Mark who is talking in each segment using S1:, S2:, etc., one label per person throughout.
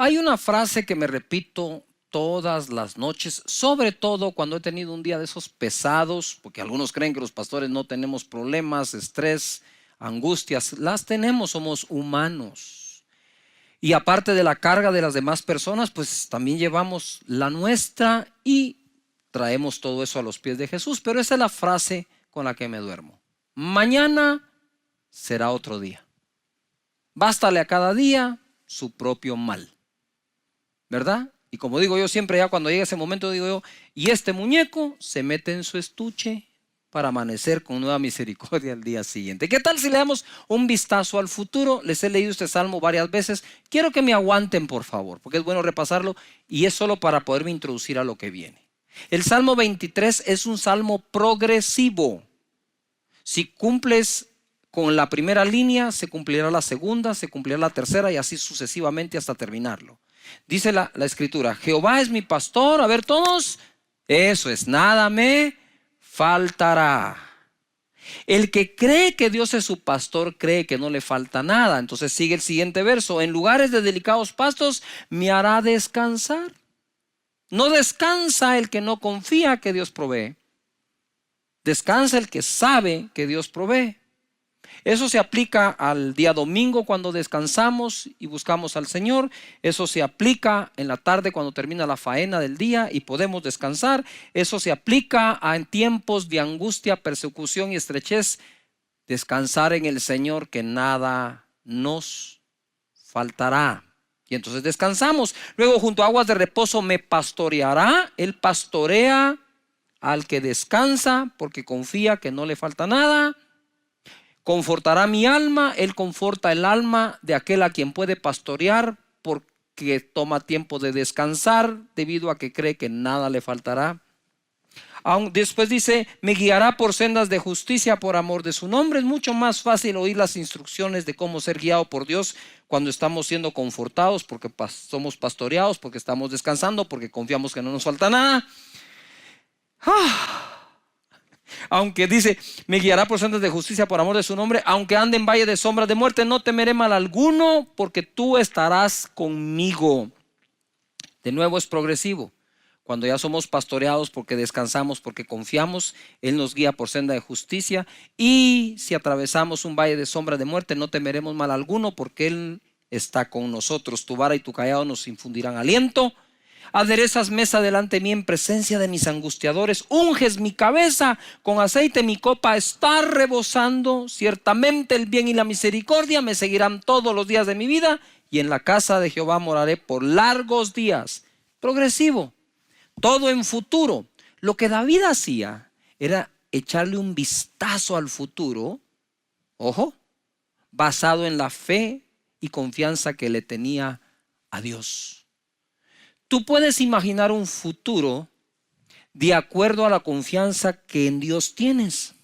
S1: Hay una frase que me repito todas las noches, sobre todo cuando he tenido un día de esos pesados, porque algunos creen que los pastores no tenemos problemas, estrés, angustias. Las tenemos, somos humanos. Y aparte de la carga de las demás personas, pues también llevamos la nuestra y traemos todo eso a los pies de Jesús. Pero esa es la frase con la que me duermo. Mañana será otro día. Bástale a cada día su propio mal, ¿verdad? Y como digo yo siempre, ya cuando llega ese momento, digo yo, y este muñeco se mete en su estuche para amanecer con nueva misericordia al día siguiente. ¿Qué tal si le damos un vistazo al futuro? Les he leído este salmo varias veces. Quiero que me aguanten, por favor, porque es bueno repasarlo y es solo para poderme introducir a lo que viene. El Salmo 23 es un salmo progresivo. Si cumples con la primera línea, se cumplirá la segunda, se cumplirá la tercera y así sucesivamente hasta terminarlo. Dice la escritura: Jehová es mi pastor. A ver todos, eso es, nada me faltará. El que cree que Dios es su pastor cree que no le falta nada. Entonces sigue el siguiente verso: en lugares de delicados pastos me hará descansar. No descansa el que no confía que Dios provee. Descansa el que sabe que Dios provee. Eso se aplica al día domingo cuando descansamos y buscamos al Señor. Eso se aplica en la tarde cuando termina la faena del día y podemos descansar. Eso se aplica en tiempos de angustia, persecución y estrechez. Descansar en el Señor, que nada nos faltará. Y entonces descansamos. Luego, junto a aguas de reposo me pastoreará. Él pastorea al que descansa porque confía que no le falta nada. Confortará mi alma. Él conforta el alma de aquel a quien puede pastorear porque toma tiempo de descansar debido a que cree que nada le faltará. Después dice: me guiará por sendas de justicia por amor de su nombre. Es mucho más fácil oír las instrucciones de cómo ser guiado por Dios cuando estamos siendo confortados, porque somos pastoreados, porque estamos descansando, porque confiamos que no nos falta nada. Aunque dice: me guiará por sendas de justicia por amor de su nombre, aunque ande en valle de sombras de muerte, no temeré mal alguno, porque tú estarás conmigo. De nuevo es progresivo. Cuando ya somos pastoreados porque descansamos, porque confiamos, Él nos guía por senda de justicia. Y si atravesamos un valle de sombra de muerte, no temeremos mal alguno, porque Él está con nosotros. Tu vara y tu cayado nos infundirán aliento. Aderezas mesa delante de mí en presencia de mis angustiadores. Unges mi cabeza con aceite, mi copa está rebosando. Ciertamente el bien y la misericordia me seguirán todos los días de mi vida, y en la casa de Jehová moraré por largos días. Progresivo. Todo en futuro. Lo que David hacía era echarle un vistazo al futuro, ojo, basado en la fe y confianza que le tenía a Dios. Tú puedes imaginar un futuro de acuerdo a la confianza que en Dios tienes.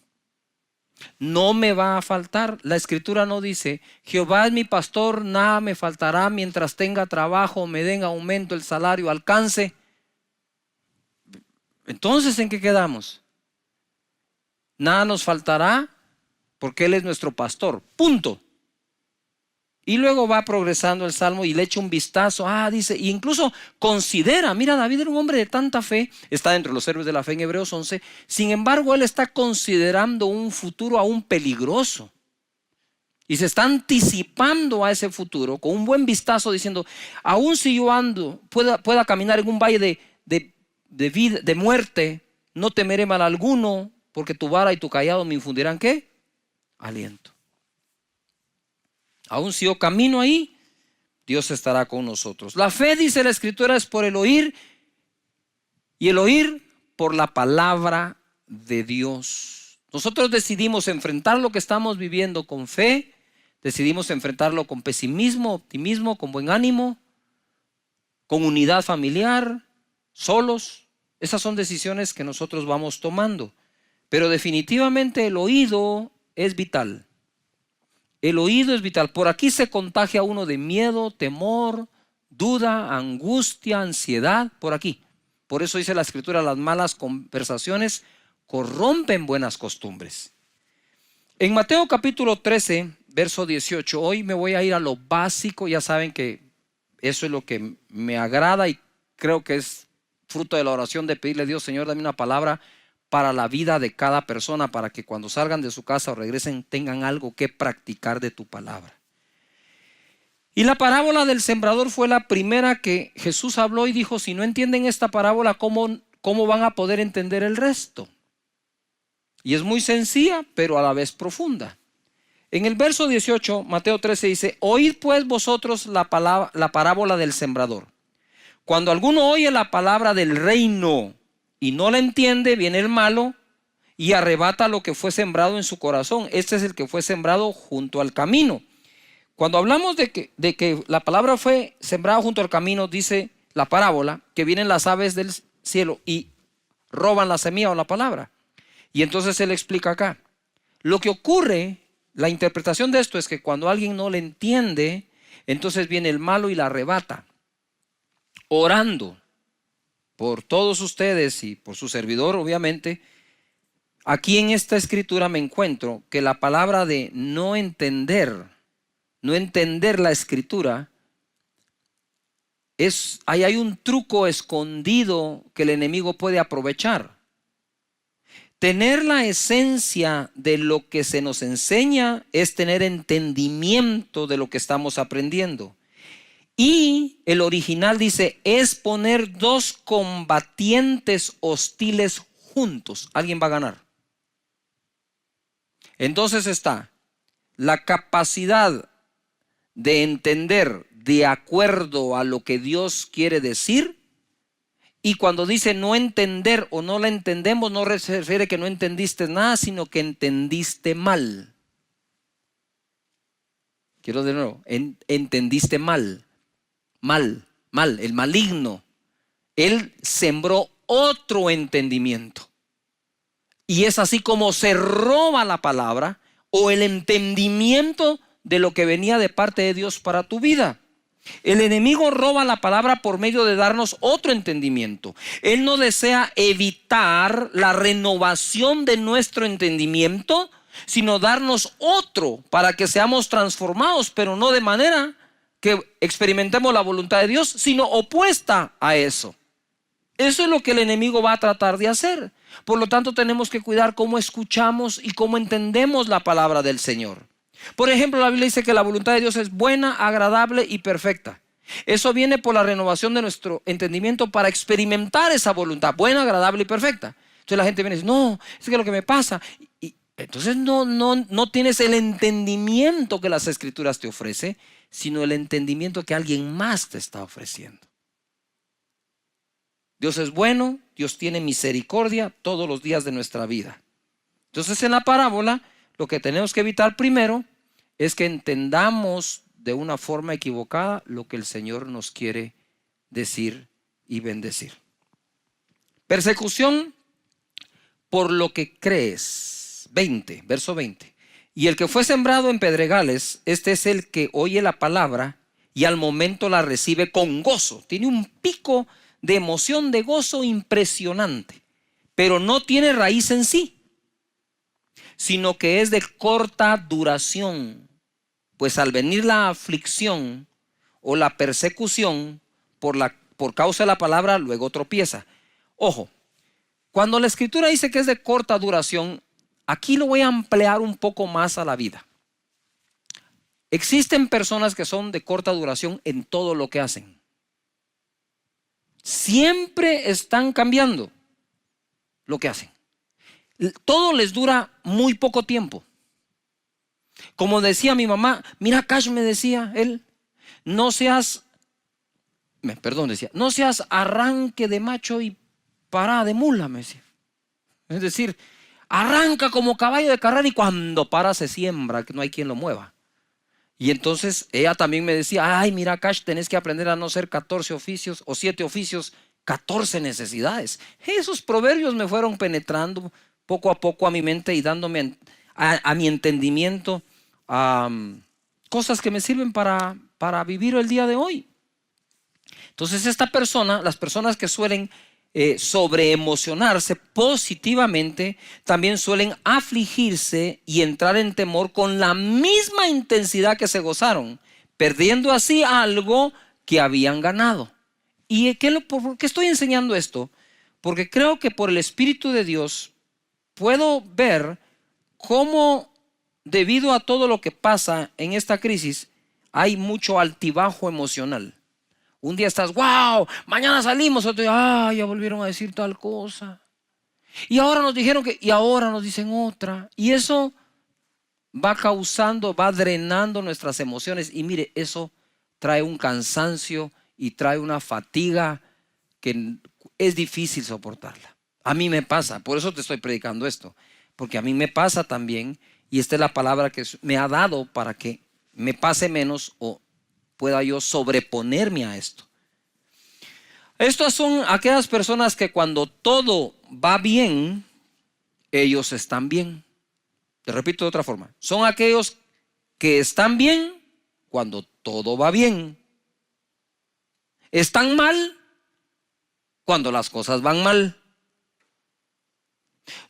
S1: No me va a faltar. La escritura no dice: Jehová es mi pastor, nada me faltará mientras tenga trabajo, me den aumento, el salario alcance. Entonces, ¿en qué quedamos? Nada nos faltará porque Él es nuestro pastor. Punto. Y luego va progresando el salmo y le echa un vistazo. Dice, e incluso considera, mira, David era un hombre de tanta fe, está dentro de los héroes de la fe en Hebreos 11. Sin embargo, él está considerando un futuro aún peligroso. Y se está anticipando a ese futuro con un buen vistazo, diciendo: aún si yo pueda caminar en un valle de muerte, no temeré mal alguno, porque tu vara y tu cayado me infundirán ¿qué? Aliento. Aún si yo camino ahí, Dios estará con nosotros. La fe, dice la escritura, es por el oír, y el oír por la palabra de Dios. Nosotros decidimos enfrentar lo que estamos viviendo con fe, decidimos enfrentarlo con pesimismo, optimismo, con buen ánimo, con unidad familiar, solos. Esas son decisiones que nosotros vamos tomando. Pero definitivamente el oído es vital. El oído es vital. Por aquí se contagia uno de miedo, temor, duda, angustia, ansiedad. Por aquí. Por eso dice la escritura: las malas conversaciones corrompen buenas costumbres. En Mateo capítulo 13, verso 18. Hoy me voy a ir a lo básico. Ya saben que Eso es lo que me agrada y creo que es fruto de la oración de pedirle a Dios, Señor, dame una palabra para la vida de cada persona, para que cuando salgan de su casa o regresen tengan algo que practicar de tu palabra. Y la parábola del sembrador fue la primera que Jesús habló y dijo, si no entienden esta parábola, ¿cómo van a poder entender el resto? Y es muy sencilla, pero a la vez profunda. En el verso 18, Mateo 13 dice, oíd pues vosotros la parábola del sembrador. Cuando alguno oye la palabra del reino y no la entiende, viene el malo y arrebata lo que fue sembrado en su corazón. Este es el que fue sembrado junto al camino. Cuando hablamos de que la palabra fue sembrada junto al camino, dice la parábola, que vienen las aves del cielo y roban la semilla o la palabra. Y entonces él explica acá. Lo que ocurre, la interpretación de esto es que cuando alguien no le entiende, entonces viene el malo y la arrebata. Orando por todos ustedes y por su servidor, obviamente, aquí en esta escritura me encuentro que la palabra de no entender la escritura, ahí hay un truco escondido que el enemigo puede aprovechar. Tener la esencia de lo que se nos enseña es tener entendimiento de lo que estamos aprendiendo. Y el original dice, es poner dos combatientes hostiles juntos. Alguien va a ganar. Entonces está la capacidad de entender de acuerdo a lo que Dios quiere decir. Y cuando dice no entender o no la entendemos, no se refiere que no entendiste nada, sino que entendiste mal. Quiero de nuevo, entendiste mal, el maligno. Él sembró otro entendimiento. Y es así como se roba la palabra o el entendimiento de lo que venía de parte de Dios para tu vida. El enemigo roba la palabra por medio de darnos otro entendimiento. Él no desea evitar la renovación de nuestro entendimiento, sino darnos otro para que seamos transformados, pero no de manera que experimentemos la voluntad de Dios, sino opuesta a eso. Eso es lo que el enemigo va a tratar de hacer. Por lo tanto, tenemos que cuidar cómo escuchamos y cómo entendemos la palabra del Señor. Por ejemplo, la Biblia dice que la voluntad de Dios es buena, agradable y perfecta. Eso viene por la renovación de nuestro entendimiento para experimentar esa voluntad buena, agradable y perfecta. Entonces la gente viene y dice, no, es que lo que me pasa. Y entonces no tienes el entendimiento que las Escrituras te ofrecen, sino el entendimiento que alguien más te está ofreciendo. Dios es bueno, Dios tiene misericordia todos los días de nuestra vida. Entonces en la parábola lo que tenemos que evitar primero es que entendamos de una forma equivocada lo que el Señor nos quiere decir y bendecir. Persecución por lo que crees. 20, verso 20. Y el que fue sembrado en pedregales, este es el que oye la palabra y al momento la recibe con gozo. Tiene un pico de emoción, de gozo impresionante, pero no tiene raíz en sí, sino que es de corta duración, pues al venir la aflicción o la persecución por causa de la palabra, luego tropieza. Ojo, cuando la Escritura dice que es de corta duración, aquí lo voy a ampliar un poco más a la vida. Existen personas que son de corta duración en todo lo que hacen. Siempre están cambiando lo que hacen. Todo les dura muy poco tiempo. Como decía mi mamá, mira, Cash, me decía él, no seas arranque de macho y parada de mula, me decía. Es decir, arranca como caballo de carrera y cuando para se siembra, que no hay quien lo mueva. Y entonces ella también me decía, ay, mira, Cash, tenés que aprender a no ser 14 oficios o 7 oficios, 14 necesidades. Esos proverbios me fueron penetrando poco a poco a mi mente y dándome a mi entendimiento cosas que me sirven para vivir el día de hoy. Entonces las personas que suelen sobreemocionarse positivamente, también suelen afligirse y entrar en temor con la misma intensidad que se gozaron, perdiendo así algo que habían ganado. ¿Por qué estoy enseñando esto? Porque creo que por el Espíritu de Dios puedo ver cómo, debido a todo lo que pasa en esta crisis, hay mucho altibajo emocional. Un día estás, wow, mañana salimos, otro día, ya volvieron a decir tal cosa. Y ahora nos dijeron y ahora nos dicen otra. Y eso va drenando nuestras emociones. Y mire, eso trae un cansancio y trae una fatiga que es difícil soportarla. A mí me pasa, por eso te estoy predicando esto, porque a mí me pasa también, y esta es la palabra que me ha dado para que me pase menos o pueda yo sobreponerme a esto. Estas son aquellas personas que cuando todo va bien, ellos están bien. Te repito de otra forma, son aquellos que están bien cuando todo va bien. Están mal cuando las cosas van mal.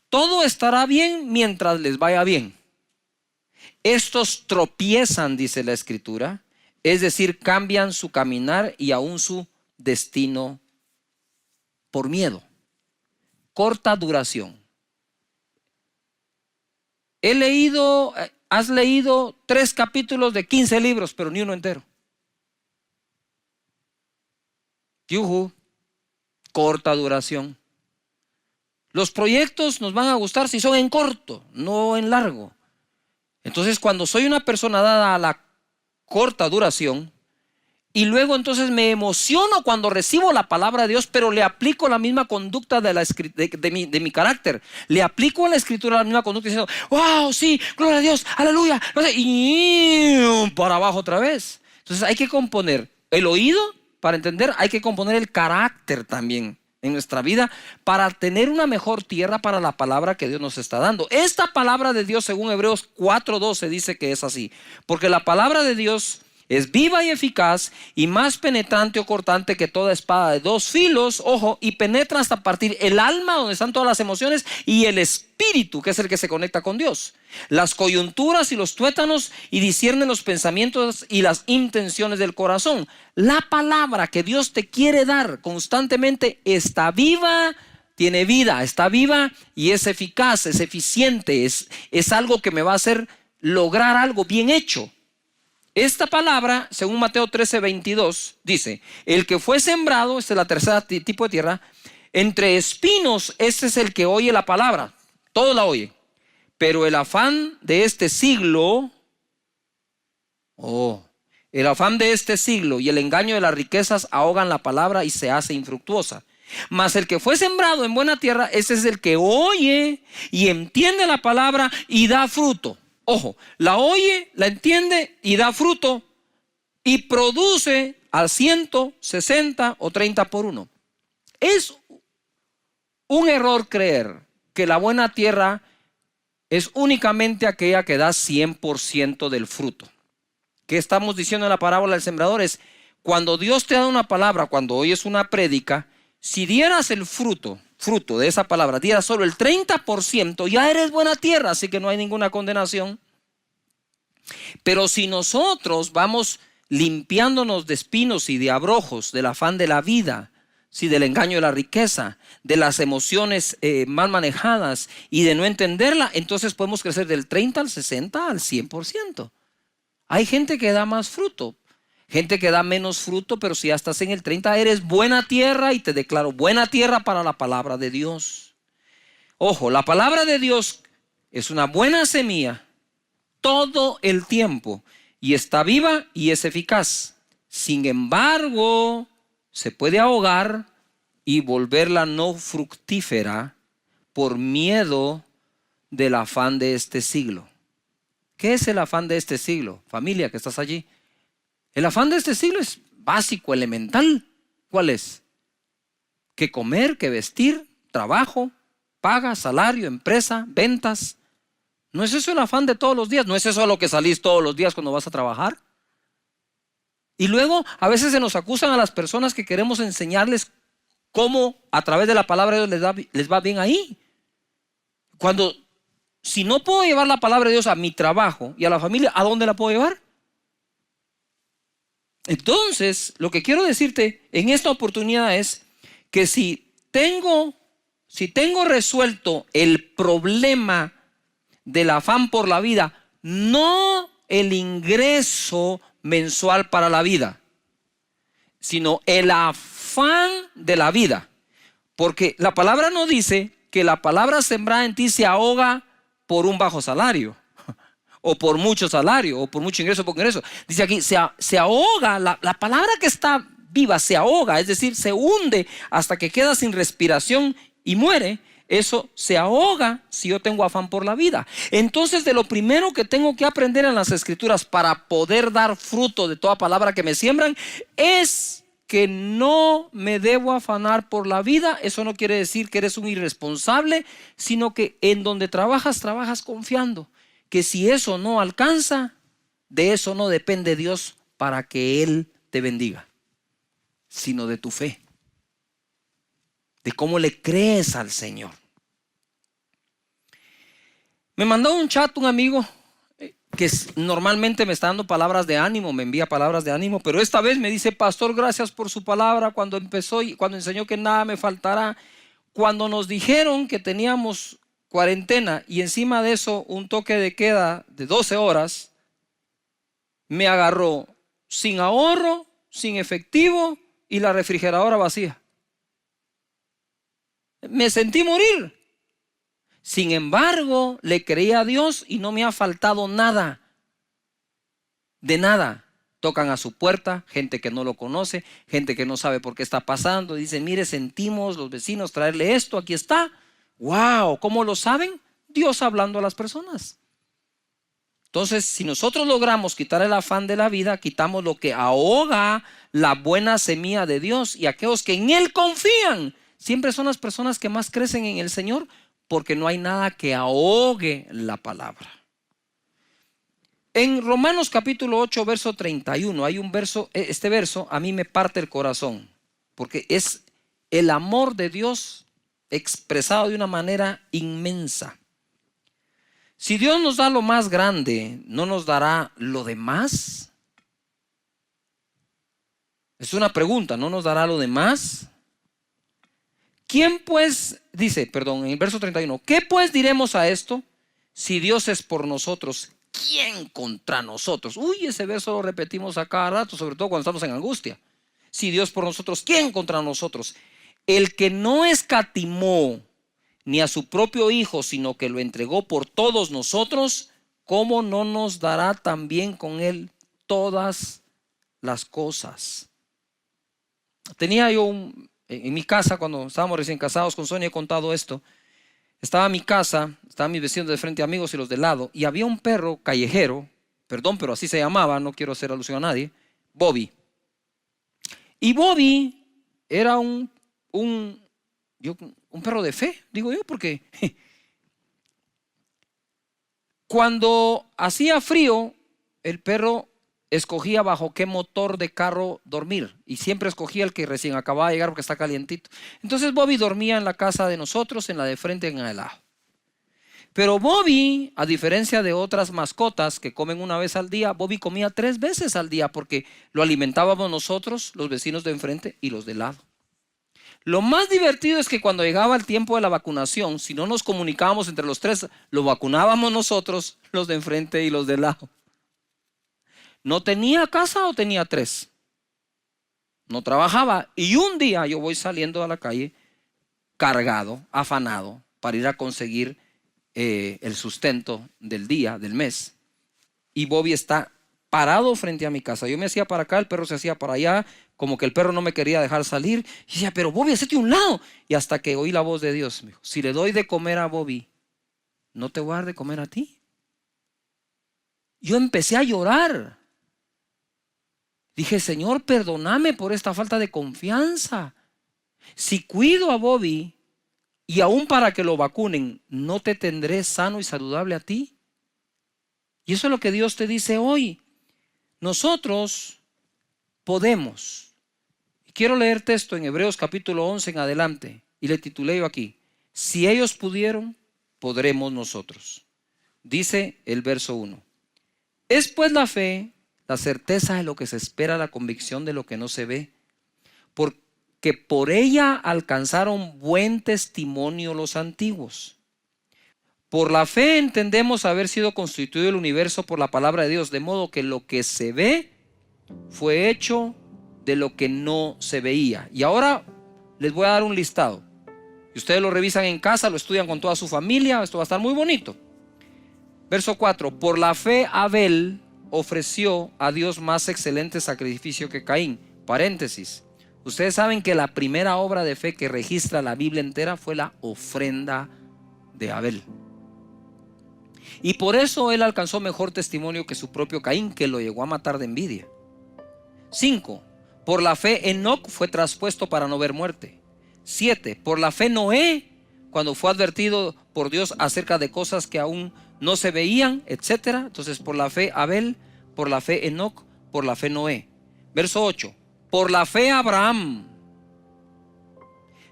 S1: Todo estará bien mientras les vaya bien. Estos tropiezan, dice la Escritura, es decir, cambian su caminar y aún su destino por miedo. Corta duración. Has leído 3 capítulos de 15 libros, pero ni uno entero. Yuhu, corta duración. Los proyectos nos van a gustar si son en corto, no en largo. Entonces, cuando soy una persona dada a la corta duración, y luego entonces me emociono cuando recibo la palabra de Dios, pero le aplico la misma conducta de mi carácter. Le aplico a la Escritura la misma conducta diciendo, wow, sí, gloria a Dios, aleluya. Y para abajo otra vez. Entonces hay que componer el oído para entender, hay que componer el carácter también en nuestra vida para tener una mejor tierra para la palabra que Dios nos está dando. Esta palabra de Dios, según Hebreos 4:12, dice que es así. Porque la palabra de Dios es viva y eficaz y más penetrante o cortante que toda espada de 2 filos, ojo, y penetra hasta partir el alma, donde están todas las emociones, y el espíritu, que es el que se conecta con Dios, las coyunturas y los tuétanos, y discierne los pensamientos y las intenciones del corazón. La palabra que Dios te quiere dar constantemente está viva, tiene vida, está viva y es eficaz, es eficiente, es algo que me va a hacer lograr algo bien hecho. Esta palabra, según Mateo 13:22, dice, el que fue sembrado, esta es la tercera tipo de tierra, entre espinos, este es el que oye la palabra, todo la oye, pero el afán de este siglo, el afán de este siglo y el engaño de las riquezas ahogan la palabra y se hace infructuosa. Mas el que fue sembrado en buena tierra, ese es el que oye y entiende la palabra y da fruto. Ojo, la oye, la entiende y da fruto y produce al 100, 60 o 30 por uno. Es un error creer que la buena tierra es únicamente aquella que da 100% del fruto. ¿Qué estamos diciendo en la parábola del sembrador? Es cuando Dios te da una palabra, cuando oyes una prédica, si dieras el fruto de esa palabra, dieras solo el 30%, ya eres buena tierra, así que no hay ninguna condenación. Pero si nosotros vamos limpiándonos de espinos y de abrojos, del afán de la vida, del engaño de la riqueza, de las emociones mal manejadas y de no entenderla, entonces podemos crecer del 30 al 60 al 100%. Hay gente que da más fruto, gente que da menos fruto, pero si ya estás en el 30, eres buena tierra y te declaro buena tierra para la palabra de Dios. Ojo, la palabra de Dios es una buena semilla todo el tiempo y está viva y es eficaz. Sin embargo, se puede ahogar y volverla no fructífera por miedo del afán de este siglo. ¿Qué es el afán de este siglo? Familia que estás allí. El afán de este siglo es básico, elemental. ¿Cuál es? ¿Qué comer, qué vestir, trabajo, paga, salario, empresa, ventas? ¿No es eso el afán de todos los días? ¿No es eso a lo que salís todos los días cuando vas a trabajar? Y luego a veces se nos acusan a las personas que queremos enseñarles cómo a través de la palabra de Dios les va bien ahí. Si no puedo llevar la palabra de Dios a mi trabajo y a la familia, ¿a dónde la puedo llevar? Entonces, lo que quiero decirte en esta oportunidad es que si tengo resuelto el problema del afán por la vida, no el ingreso mensual para la vida, sino el afán de la vida. Porque la palabra no dice que la palabra sembrada en ti se ahoga por un bajo salario, o por mucho salario, o por mucho ingreso, poco ingreso. Dice aquí, se ahoga, la palabra que está viva se ahoga, es decir, se hunde hasta que queda sin respiración y muere. Eso se ahoga si yo tengo afán por la vida. Entonces, de lo primero que tengo que aprender en las Escrituras para poder dar fruto de toda palabra que me siembran es que no me debo afanar por la vida. Eso no quiere decir que eres un irresponsable, sino que en donde trabajas, trabajas confiando que si eso no alcanza, de eso no depende Dios para que Él te bendiga, sino de tu fe, de cómo le crees al Señor. Me mandó un chat un amigo que normalmente me está dando palabras de ánimo, me envía palabras de ánimo, pero esta vez me dice: pastor, gracias por su palabra cuando empezó y cuando enseñó que nada me faltará. Cuando nos dijeron que teníamos cuarentena y encima de eso un toque de queda de 12 horas, me agarró sin ahorro, sin efectivo y la refrigeradora vacía. Me sentí morir. Sin embargo, le creí a Dios y no me ha faltado nada. De nada. Tocan a su puerta, gente que no lo conoce, gente que no sabe por qué está pasando. Dicen: mire, sentimos los vecinos traerle esto, aquí está. ¡Wow! ¿Cómo lo saben? Dios hablando a las personas. Entonces, si nosotros logramos quitar el afán de la vida, quitamos lo que ahoga la buena semilla de Dios. Y aquellos que en Él confían, siempre son las personas que más crecen en el Señor, porque no hay nada que ahogue la palabra. En Romanos capítulo 8, verso 31, hay un verso, este verso a mí me parte el corazón, porque es el amor de Dios expresado de una manera inmensa. Si Dios nos da lo más grande, ¿no nos dará lo demás? Es una pregunta, ¿no nos dará lo demás? ¿Quién pues, dice, en el verso 31, ¿qué pues diremos a esto? Si Dios es por nosotros, ¿quién contra nosotros? Uy, ese verso lo repetimos a cada rato, sobre todo cuando estamos en angustia. Si Dios por nosotros, ¿quién contra nosotros? El que no escatimó ni a su propio Hijo, sino que lo entregó por todos nosotros, ¿cómo no nos dará también con Él todas las cosas? Tenía yo en mi casa, cuando estábamos recién casados con Sonia, he contado esto. Estaba en mi casa, estaban mis vecinos de frente, amigos, y los de lado, y había un perro callejero, perdón, pero así se llamaba, no quiero hacer alusión a nadie, Bobby. Y Bobby era un perro de fe, digo yo, porque cuando hacía frío, el perro escogía bajo qué motor de carro dormir, y siempre escogía el que recién acababa de llegar porque está calientito. Entonces Bobby dormía en la casa de nosotros, en la de frente, en el lado. Pero Bobby, a diferencia de otras mascotas que comen una vez al día, Bobby comía 3 veces al día porque lo alimentábamos nosotros, los vecinos de enfrente y los de lado. Lo más divertido es que cuando llegaba el tiempo de la vacunación, si no nos comunicábamos entre los 3, lo vacunábamos nosotros, los de enfrente y los de lado. ¿No tenía casa o tenía 3? No trabajaba. Y un día yo voy saliendo a la calle cargado, afanado, para ir a conseguir el sustento del día, del mes. Y Bobby está parado frente a mi casa. Yo me hacía para acá, el perro se hacía para allá, como que el perro no me quería dejar salir. Y decía: pero Bobby, hacete un lado. Y hasta que oí la voz de Dios, me dijo: si le doy de comer a Bobby, ¿no te voy a dar de comer a ti? Yo empecé a llorar. Dije: Señor, perdóname por esta falta de confianza. Si cuido a Bobby y aún para que lo vacunen, ¿no te tendré sano y saludable a ti? Y eso es lo que Dios te dice hoy. Nosotros podemos. Quiero leer texto en Hebreos capítulo 11 en adelante, y le titulé yo aquí: si ellos pudieron, podremos nosotros. Dice el verso 1: es pues la fe la certeza de lo que se espera, la convicción de lo que no se ve. Porque por ella alcanzaron buen testimonio los antiguos. Por la fe entendemos haber sido constituido el universo por la palabra de Dios, de modo que lo que se ve fue hecho de lo que no se veía. Y ahora les voy a dar un listado. Y ustedes lo revisan en casa, lo estudian con toda su familia. Esto va a estar muy bonito. Verso 4. Por la fe Abel ofreció a Dios más excelente sacrificio que Caín. Paréntesis. Ustedes saben que la primera obra de fe que registra la Biblia entera fue la ofrenda de Abel. Y por eso él alcanzó mejor testimonio que su propio Caín, que lo llegó a matar de envidia. 5. Por la fe Enoc fue traspuesto para no ver muerte. 7. Por la fe Noé, cuando fue advertido por Dios acerca de cosas que aún no se veían, etc. Entonces por la fe Abel, por la fe Enoc, por la fe Noé. Verso 8. Por la fe Abraham,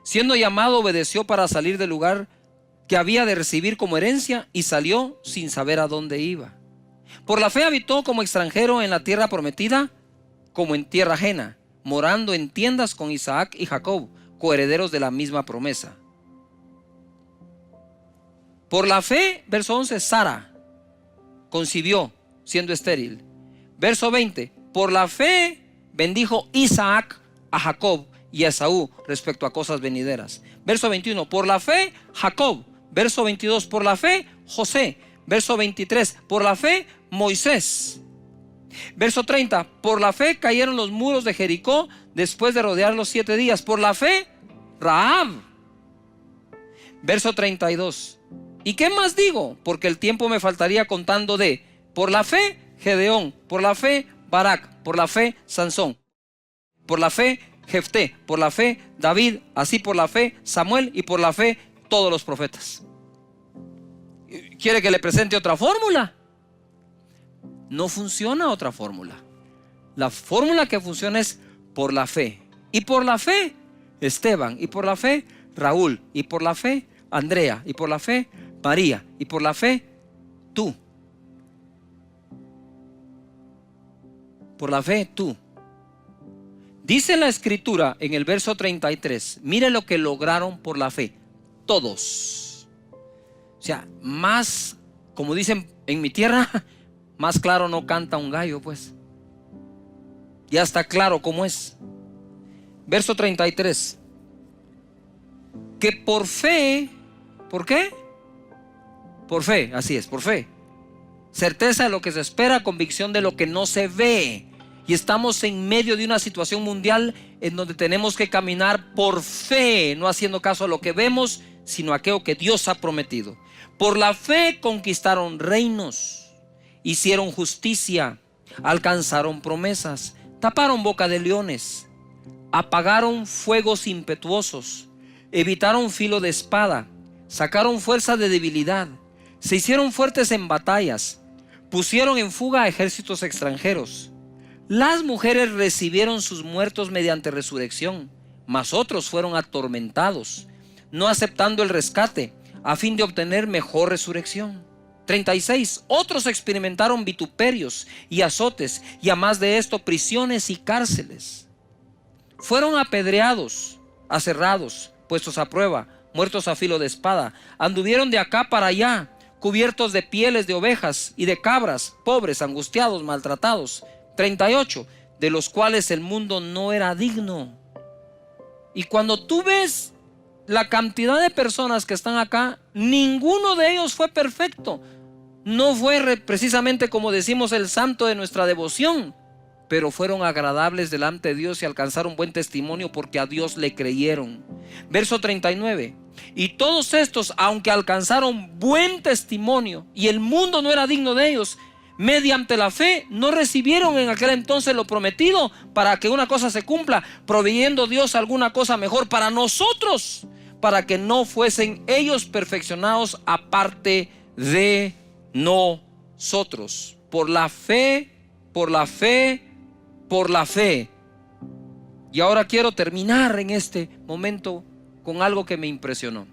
S1: siendo llamado, obedeció para salir del lugar que había de recibir como herencia y salió sin saber a dónde iba. Por la fe habitó como extranjero en la tierra prometida, como en tierra ajena, morando en tiendas con Isaac y Jacob, coherederos de la misma promesa. Por la fe, verso 11, Sara concibió siendo estéril. Verso 20, por la fe bendijo Isaac a Jacob y a Esaú respecto a cosas venideras. Verso 21, por la fe Jacob. Verso 22, por la fe José. Verso 23, por la fe Moisés. Verso 30, por la fe cayeron los muros de Jericó después de rodearlos 7 días. Por la fe Rahab. Verso 32, ¿y qué más digo? Porque el tiempo me faltaría contando de, por la fe Gedeón, por la fe Barak, por la fe Sansón, por la fe Jefté, por la fe David, así por la fe Samuel y por la fe todos los profetas. ¿Quiere que le presente otra fórmula? No funciona otra fórmula. La fórmula que funciona es por la fe. Y por la fe Esteban, y por la fe Raúl, y por la fe Andrea, y por la fe María, y por la fe tú. Por la fe tú. Dice la escritura en el verso 33, mire lo que lograron por la fe, todos. O sea, más, como dicen en mi tierra, más claro no canta un gallo, pues. Ya está claro cómo es. Verso 33. Que por fe, ¿por qué? Por fe, así es, por fe. Certeza de lo que se espera, convicción de lo que no se ve. Y estamos en medio de una situación mundial en donde tenemos que caminar por fe, no haciendo caso a lo que vemos, sino a aquello que Dios ha prometido. Por la fe conquistaron reinos, hicieron justicia, alcanzaron promesas, taparon boca de leones, apagaron fuegos impetuosos, evitaron filo de espada, sacaron fuerza de debilidad, se hicieron fuertes en batallas, pusieron en fuga a ejércitos extranjeros. Las mujeres recibieron sus muertos mediante resurrección, mas otros fueron atormentados, no aceptando el rescate, a fin de obtener mejor resurrección. 36. Otros experimentaron vituperios y azotes, y a más de esto, prisiones y cárceles. Fueron apedreados, aserrados, puestos a prueba, muertos a filo de espada. Anduvieron de acá para allá, cubiertos de pieles de ovejas y de cabras, pobres, angustiados, maltratados. 38. De los cuales el mundo no era digno. Y cuando tú ves la cantidad de personas que están acá, ninguno de ellos fue perfecto. No fue precisamente como decimos el santo de nuestra devoción, pero fueron agradables delante de Dios y alcanzaron buen testimonio porque a Dios le creyeron. Verso 39. Y todos estos, aunque alcanzaron buen testimonio y el mundo no era digno de ellos, mediante la fe no recibieron en aquel entonces lo prometido, para que una cosa se cumpla, proveyendo Dios alguna cosa mejor para nosotros, para que no fuesen ellos perfeccionados aparte de nosotros. Por la fe, por la fe, por la fe. Y ahora quiero terminar en este momento con algo que me impresionó.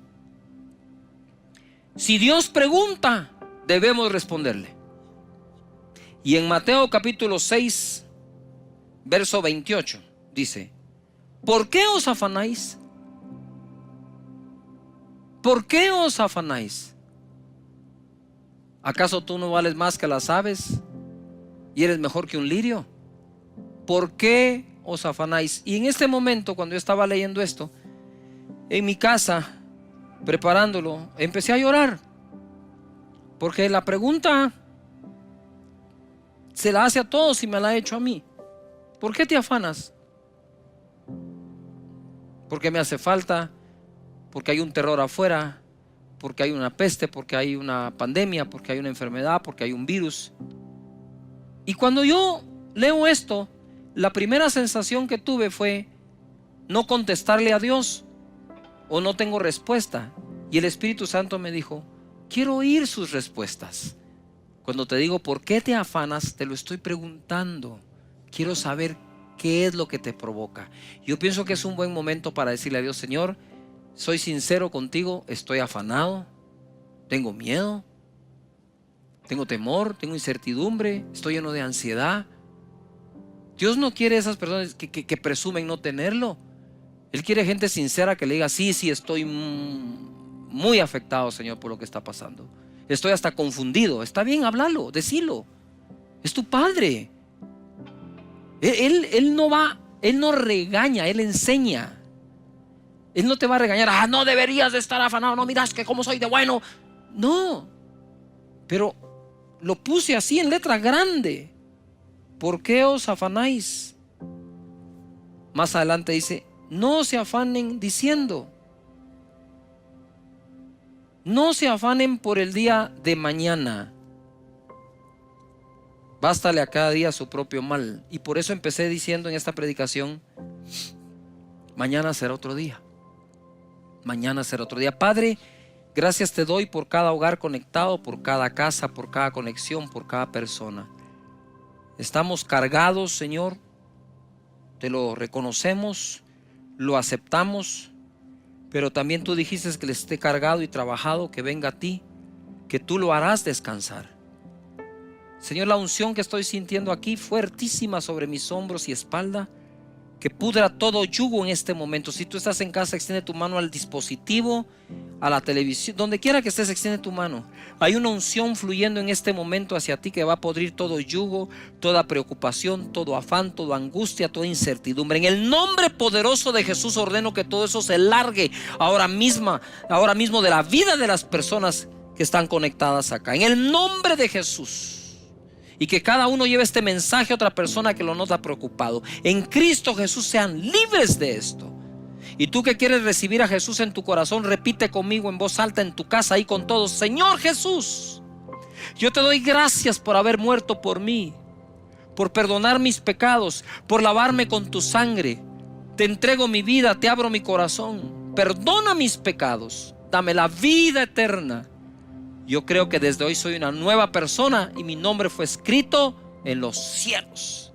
S1: Si Dios pregunta, debemos responderle. Y en Mateo capítulo 6, verso 28, dice: ¿por qué os afanáis? ¿Por qué os afanáis? ¿Acaso tú no vales más que las aves y eres mejor que un lirio? ¿Por qué os afanáis? Y en este momento, cuando yo estaba leyendo esto, en mi casa, preparándolo, empecé a llorar, porque la pregunta se la hace a todos y me la ha hecho a mí. ¿Por qué te afanas? Porque me hace falta, porque hay un terror afuera, porque hay una peste, porque hay una pandemia, porque hay una enfermedad, porque hay un virus. Y cuando yo leo esto, la primera sensación que tuve fue no contestarle a Dios, o no tengo respuesta. Y el Espíritu Santo me dijo: quiero oír sus respuestas. Cuando te digo ¿por qué te afanas?, te lo estoy preguntando. Quiero saber qué es lo que te provoca. Yo pienso que es un buen momento para decirle a Dios: Señor, soy sincero contigo, estoy afanado, tengo miedo, tengo temor, tengo incertidumbre, estoy lleno de ansiedad. Dios no quiere esas personas que presumen no tenerlo. Él quiere gente sincera que le diga: sí, estoy muy afectado, Señor, por lo que está pasando. Estoy hasta confundido. Está bien, háblalo, decilo. Es tu Padre. Él no regaña, Él enseña. Él no te va a regañar: no deberías de estar afanado, no miras que cómo soy de bueno. No, pero lo puse así en letra grande: ¿por qué os afanáis? Más adelante dice: no se afanen diciendo. No se afanen por el día de mañana. Bástale a cada día su propio mal. Y por eso empecé diciendo en esta predicación: mañana será otro día. Mañana será otro día. Padre, gracias te doy por cada hogar conectado, por cada casa, por cada conexión, por cada persona. Estamos cargados, Señor. Te lo reconocemos, lo aceptamos. Pero también tú dijiste que le esté cargado y trabajado, que venga a ti, que tú lo harás descansar. Señor, la unción que estoy sintiendo aquí, fuertísima sobre mis hombros y espalda, que pudra todo yugo en este momento. Si tú estás en casa, extiende tu mano al dispositivo, a la televisión, donde quiera que estés, extiende tu mano. Hay una unción fluyendo en este momento hacia ti que va a podrir todo yugo, toda preocupación, todo afán, toda angustia, toda incertidumbre. En el nombre poderoso de Jesús ordeno que todo eso se largue ahora mismo de la vida de las personas que están conectadas acá. En el nombre de Jesús. Y que cada uno lleve este mensaje a otra persona que lo nota preocupado. En Cristo Jesús sean libres de esto. Y tú que quieres recibir a Jesús en tu corazón, repite conmigo en voz alta en tu casa, ahí con todos: Señor Jesús, yo te doy gracias por haber muerto por mí, por perdonar mis pecados, por lavarme con tu sangre. Te entrego mi vida, te abro mi corazón. Perdona mis pecados, dame la vida eterna. Yo creo que desde hoy soy una nueva persona y mi nombre fue escrito en los cielos.